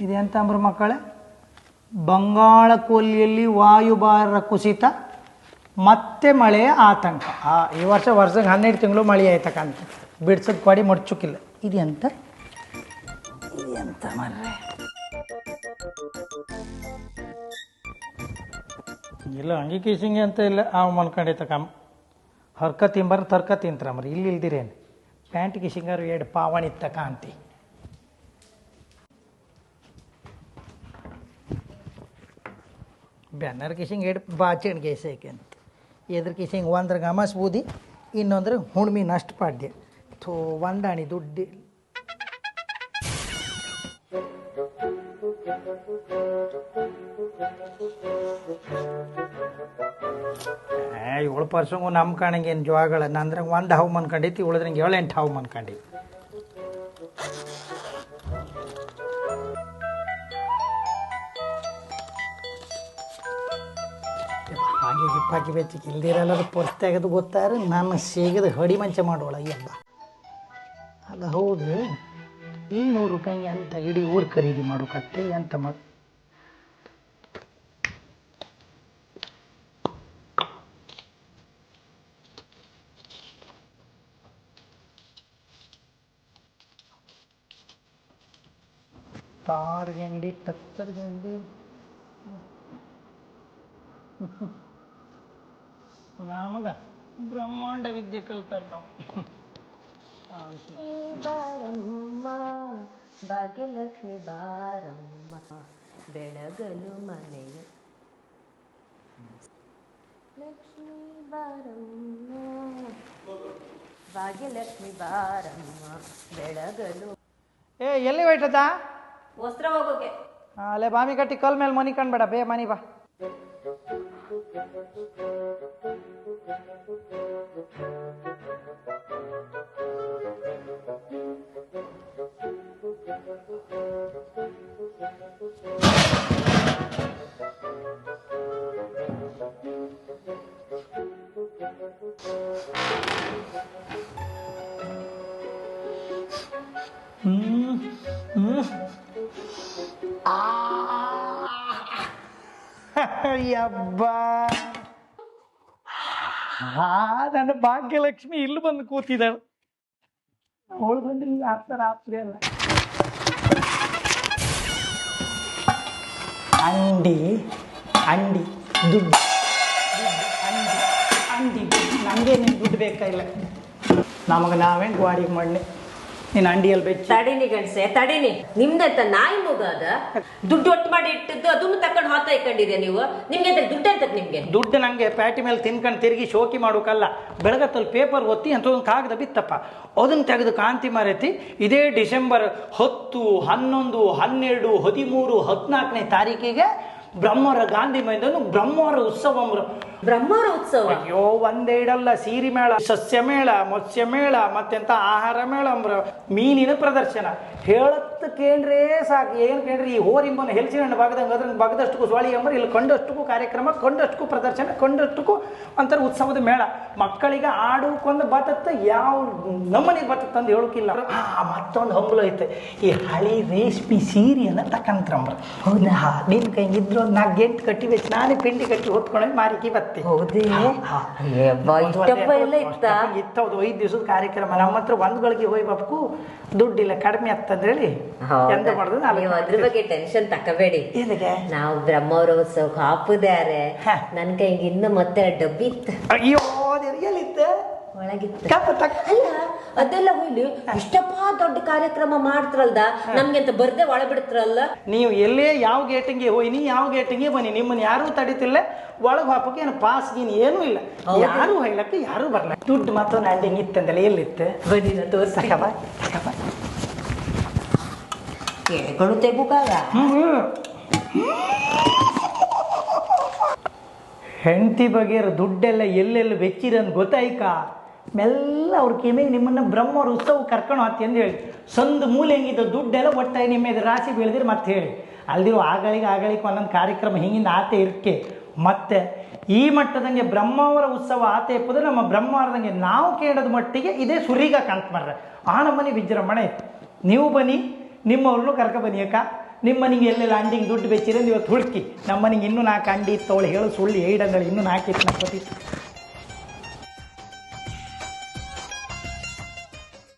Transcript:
ಇದೆಂತ ಅಂಬ್ರ ಮಕ್ಕಳೇ, ಬಂಗಾಳ ಕೊಲ್ಲಿಯಲ್ಲಿ ವಾಯುಭಾರ ಕುಸಿತ ಮತ್ತೆ ಮಳೆಯ ಆತಂಕ. ಈ ವರ್ಷಕ್ಕೆ 12 ತಿಂಗಳು ಮಳೆ ಆಯ್ತಕ್ಕಂತ ಬಿಡ್ಸೋದು ಕೊಡಿ ಮಡ್ಚುಕ್ಕಿಲ್ಲ. ಇದೆಂತ ಮರ್ರೆ ಇಲ್ಲ ಹಂಗೆ ಕೀಸಿಂಗೆ ಅಂತ ಇಲ್ಲ. ಮನ್ಕೊಂಡೈತಕ್ಕ ಹರ್ಕ ತಿಂಬರ್ ತರ್ಕ ತಿಂತಾರಮ್ರಿ. ಇಲ್ಲಿ ಇಲ್ದಿರೇನು ಪ್ಯಾಂಟ್ ಕಿಸಿಂಗಾರು 2 ಪಾವಣಿ ಇತ್ತಕ ಅಂತಿ. ಬ್ಯಾನರ್ ಕಿಸಿಂಗ್ 2 ಬಾಚಣಿಗೆ ಏಸೈಕೆ ಅಂತ. ಎದ್ರ ಕಿಸಿಂಗ್ ಒಂದ್ರ ಗಮಸ್ ಬೂದಿ, ಇನ್ನೊಂದ್ರೆ ಹುಣ್ಮಿ ನಷ್ಟ ಪಾಡ್ಯ. ಥೋ ಒಂದಾಣಿ ದುಡ್ಡು ಇವಳು ಪರ್ಸಂಗು ನಮ್ಮ ಕಾಣಂಗೆ ಏನು ಜೋಗಳ ನಂದ್ರಂಗೆ 1 ಹಾವು ಮನ್ಕೊಂಡೈತಿ, ಉಳಿದ್ರಂಗೆ 7-8 ಹಾವು ಮನ್ಕೊಂಡೈತಿ. ಹಾಗೆ ಗಿಪ್ಪಾಕಿ ಬೆಚ್ಚಿಗೆ ಇಲ್ದಿರಲ್ಲದು ಪೊರ್ಸ್ ತೆಗೆದು ಗೊತ್ತಾರ ನಾನು ಸೇಗದ ಹಡಿ ಮಂಚ ಮಾಡೋಳ ಅಯ್ಯಬ್ಬ. ಅಲ್ಲ ಹೌದು, 200 ರೂಪಾಯಿ ಅಂತ ಇಡೀ ಊರು ಖರೀದಿ ಮಾಡೋಕತ್ತೆ ಅಂತ ಮಾಡಿ. ತಾರ್ ಗಂಡಿ ಟಕ್ಕರ್ ಗಂಡಿ ನಮಗ ಬ್ರಹ್ಮಾಂಡ ವಿದ್ಯೆ ಕಲ್ತಾರ ನಾವು. ಬಾರಮ್ಮ ಭಾಗ್ಯಲಕ್ಷ್ಮಿ ಬಾರಮ್ಮ ಬೆಳಗಲು ಮನೆಯ ಲಕ್ಷ್ಮೀ ಬಾರಮ್ಮ ಭಾಗ್ಯಲಕ್ಷ್ಮಿ ಬಾರಮ್ಮ ಬೆಳಗಲು. ಎಲ್ಲಿ ಹೋಯ್ತದ ವಸ್ತ್ರ ಹೋಗೋಕೆ? ಅಲ್ಲೇ ಬಾಮಿ ಕಟ್ಟಿ ಕಲ್ ಮೇಲೆ ಮನಿ ಕಂಡ್ಬೇಡ, ಬೇ ಮನಿ ಬಾ. ಅಯ್ಯಬ್ಬಾ, ನನ್ನ ಭಾಗ್ಯಲಕ್ಷ್ಮಿ ಇಲ್ಲಿ ಬಂದು ಕೂತಿದ್ದಾಳೆ. ಅವಳು ಬಂದ್ರೆ ಆಗ್ತಾರ ಆಗ್ತದೆ ಅಲ್ಲ. ಅಂಡಿ ಅಂಡಿ ದುಡ್ಡು ಅಂಡಿ ನಮಗೆ ನೀನು ದುಡ್ಡು ಬೇಕಾಗಿಲ್ಲ, ನಮಗೆ ನಾವೇ ಗಾಡಿಗೆ ಮಣ್ಣೆ. ನೀನು ಅಂಡಿಯಲ್ಲಿ ಬೆಚ್ಚ ತಡಿನಿ ಗಂಡ್ಸೆ ತಡಿನಿ. ನಿಮ್ದಂತ ನಾಯಿ ಮುಗಾದ ದುಡ್ಡು ಒಟ್ಟು ಮಾಡಿ ಇಟ್ಟಿದ್ದು ಅದನ್ನು ತಕೊಂಡು ಹೋತ ಇಟ್ಕೊಂಡಿದೆ ನೀವು. ನಿಮ್ಗೆ ದುಡ್ಡು ಅಂತ ನಿಮ್ಗೆ ದುಡ್ಡು ನಂಗೆ ಪ್ಯಾಟಿ ಮೇಲೆ ತಿನ್ಕೊಂಡು ತಿರುಗಿ ಶೋಕಿ ಮಾಡೋಕಲ್ಲ. ಬೆಳಗತ್ತಲ್ಲಿ ಪೇಪರ್ ಒತ್ತಿ ಅಂತ ಒಂದು ಕಾಗದ ಬಿತ್ತಪ್ಪ, ಅದನ್ನು ತೆಗೆದು ಕಾಂತಿ ಮಾರೈತಿ. ಇದೇ ಡಿಸೆಂಬರ್ 10, 11, 12, 13, 14ನೇ ತಾರೀಕಿಗೆ ಬ್ರಹ್ಮವರ ಗಾಂಧಿ ಮೈದಾನ ಬ್ರಹ್ಮವರ ಉತ್ಸವ. ಬ್ರಹ್ಮವರ ಉತ್ಸವ? ಅಯ್ಯೋ ಒಂದೇ ಇಡಲ್ಲ, ಸೀರೆ ಮೇಳ, ಸಸ್ಯ ಮೇಳ, ಮತ್ಸ್ಯ ಮೇಳ, ಮತ್ತೆಂತ ಆಹಾರ ಮೇಳ ಅಂಬ್ರ, ಮೀನಿನ ಪ್ರದರ್ಶನ. ಹೇಳತ್ತ ಕೇಂದ್ರೇ ಸಾಕು. ಏನು ಕೇಳ್ರಿ, ಈ ಹೋರಿಂಬನ ಹೆಲ್ಸಿನ ಹಣ್ಣು ಬಾಗದಂಗೆ ಅದ್ರಂಗೆ ಬಾಗದಷ್ಟಕ್ಕೂ ಸ್ವಾಳಿ ಅಂಬ್ರ, ಇಲ್ಲಿ ಕಂಡಷ್ಟಕ್ಕೂ ಕಾರ್ಯಕ್ರಮ, ಕಂಡಷ್ಟಕ್ಕೂ ಪ್ರದರ್ಶನ, ಕಂಡಷ್ಟಕ್ಕೂ ಒಂಥರ ಉತ್ಸವದ ಮೇಳ. ಮಕ್ಕಳಿಗೆ ಆಡುಕೊಂದು ಬತ್ತತ್ತ ಯಾವ ನಮ್ಮನಿಗೆ ಬತ್ತತ್ತ ಅಂತ ಹೇಳೋಕಿಲ್ಲ. ಮತ್ತೊಂದು ಹಂಬಲು ಐತೆ, ಈ ಹಳಿ ರೇಷ್ಮೆ ಸೀರೆಯನ್ನು ತಕ್ಕಂತ್ರಂಬ್ರ. ಹೌದಾ? ನಿನ್ನ ಕೈಗಿದ್ರು ಒಂದು 4 ಗಂಟೆ ಕಟ್ಟಿ ಬೇಕು, ನಾನೇ ಪಿಂಡಿ ಕಟ್ಟಿ ಹೊತ್ಕೊಂಡೋಗಿ ಮಾರಿಕಿ ಬತ್ತೆ. ಹೌದೇ? ಇತ್ತೌದು 5 ದಿವಸದ ಕಾರ್ಯಕ್ರಮ. ನಮ್ಮ ಹತ್ರ 1 ಗಳಿಗೆ ಹೋಗಿ ಬಪ್ಪು ದುಡ್ಡಿಲ್ಲ, ಕಡಿಮೆ ಅಂತಂದ್ರೇಳಿ ಎಂತ ಮಾಡುದು. ನೀವು ಅದ್ರ ಬಗ್ಗೆ ಟೆನ್ಷನ್ ತಕೋಬೇಡಿ. ನಾವು ಬ್ರಹ್ಮವರ ಉತ್ಸವಕ್ಕೆ ಹಾಪುದಾರೆ. ನನ್ ಕೈಗೆ ಇನ್ನು ಮತ್ತೆ ಡಬ್ಬಿ ಇತ್ತು. ಅಯ್ಯೋ ಎಲ್ಲಿತ್ತು? ಒಳಗಿತ್ತು. ಅಲ್ಲ ಅದೆಲ್ಲ ಹೋಯ್ಲಿ ಇಷ್ಟಪ್ಪ ದೊಡ್ಡ ಕಾರ್ಯಕ್ರಮ ಮಾಡ್ತಾರಲ್ದ, ನಮ್ಗೆ ಅಂತ ಬರ್ದೆ ಒಳ ಬಿಡ್ತಾರಲ್ಲ. ನೀವು ಎಲ್ಲೇ ಯಾವ ಗೇಟಿಂಗೆ ಹೋಯ್ನಿ, ಯಾವ ಗೇಟಿಂಗೆ ಬನ್ನಿ, ನಿಮ್ಮನ್ನ ಯಾರೂ ತಡಿತಿಲ್ಲ. ಒಳಗೆ ಹಾಪಕ್ಕೆ ಏನು ಪಾಸ್ ಗೀನ್ ಏನೂ ಇಲ್ಲ, ಯಾರು ಹೊಯ್ಲಕ್ಕೆ ಯಾರು ಬರಲ್ಲ. ದುಡ್ಡು ಮತ್ತೊಂದು ಅಂಡಿಂಗ್ ಇತ್ತಂದಲ್ಲ, ಎಲ್ಲಿತ್ತು? ಬನ್ನಿ ತೋರ್ಸಕಬ ಕೇಳ್ಕೊಂಡು ತೆಗುಕಾಗ. ಹೆಂಡತಿ ಬಗೆರ ದುಡ್ಡೆಲ್ಲ ಎಲ್ಲೆಲ್ಲ ಬೆಚ್ಚಿರಂದು ಗೊತ್ತಾಯ್ಕ. ಮೆಲ್ಲ ಅವ್ರ ಕಿಮೆಗೆ ನಿಮ್ಮನ್ನು ಬ್ರಹ್ಮವರ ಉತ್ಸವ ಕರ್ಕೊಂಡು ಹೋಗ್ತಿ ಅಂತ ಹೇಳಿ, ಸಂದು ಮೂಲೆ ಹೆಂಗಿದ್ದ ದುಡ್ಡೆಲ್ಲ ಒಟ್ಟಾಗಿ ನಿಮ್ಮ ರಾಶಿ ಬೀಳ್ದಿರಿ ಮತ್ತೆ ಹೇಳಿ. ಅಲ್ದಿರೋ ಆಗಳಿಗೆ ಒಂದೊಂದು ಕಾರ್ಯಕ್ರಮ ಹಿಂಗಿಂದ ಆತೆ ಇರ್ಕೆ. ಮತ್ತು ಈ ಮಟ್ಟದಂಗೆ ಬ್ರಹ್ಮಾವರ ಉತ್ಸವ ಆತೆ ಇಪ್ಪದ್ರೆ ನಮ್ಮ ಬ್ರಹ್ಮಾವರದಂಗೆ ನಾವು ಕೇಳೋದ ಮಟ್ಟಿಗೆ ಇದೇ ಸುರಿಗ ಕಾಣ್ತ ಮಾಡ್ರೆ. ಆ ನಮ್ಮನೆ ವಿಜೃಂಭಣೆ ಇತ್ತು. ನೀವು ಬನ್ನಿ, ನಿಮ್ಮವ್ರನ್ನೂ ಕರ್ಕ ಬನ್ನಿ ಅಕ್ಕ. ನಿಮ್ಮನಿಗೆ ಎಲ್ಲೆಲ್ಲ ಅಂಡಿಗೆ ದುಡ್ಡು ಬೆಚ್ಚಿರಂದು ಇವತ್ತು ಹುಡುಕಿ ನಮ್ಮನಿಗೆ ಇನ್ನೂ ನಾಲ್ಕು ಅಂಡಿ ಇತ್ತು ಅವಳು ಹೇಳು ಸುಳ್ಳು ಏಡಂದಳು ಇನ್ನೂ ನಾಲ್ಕಿತ್ತು 40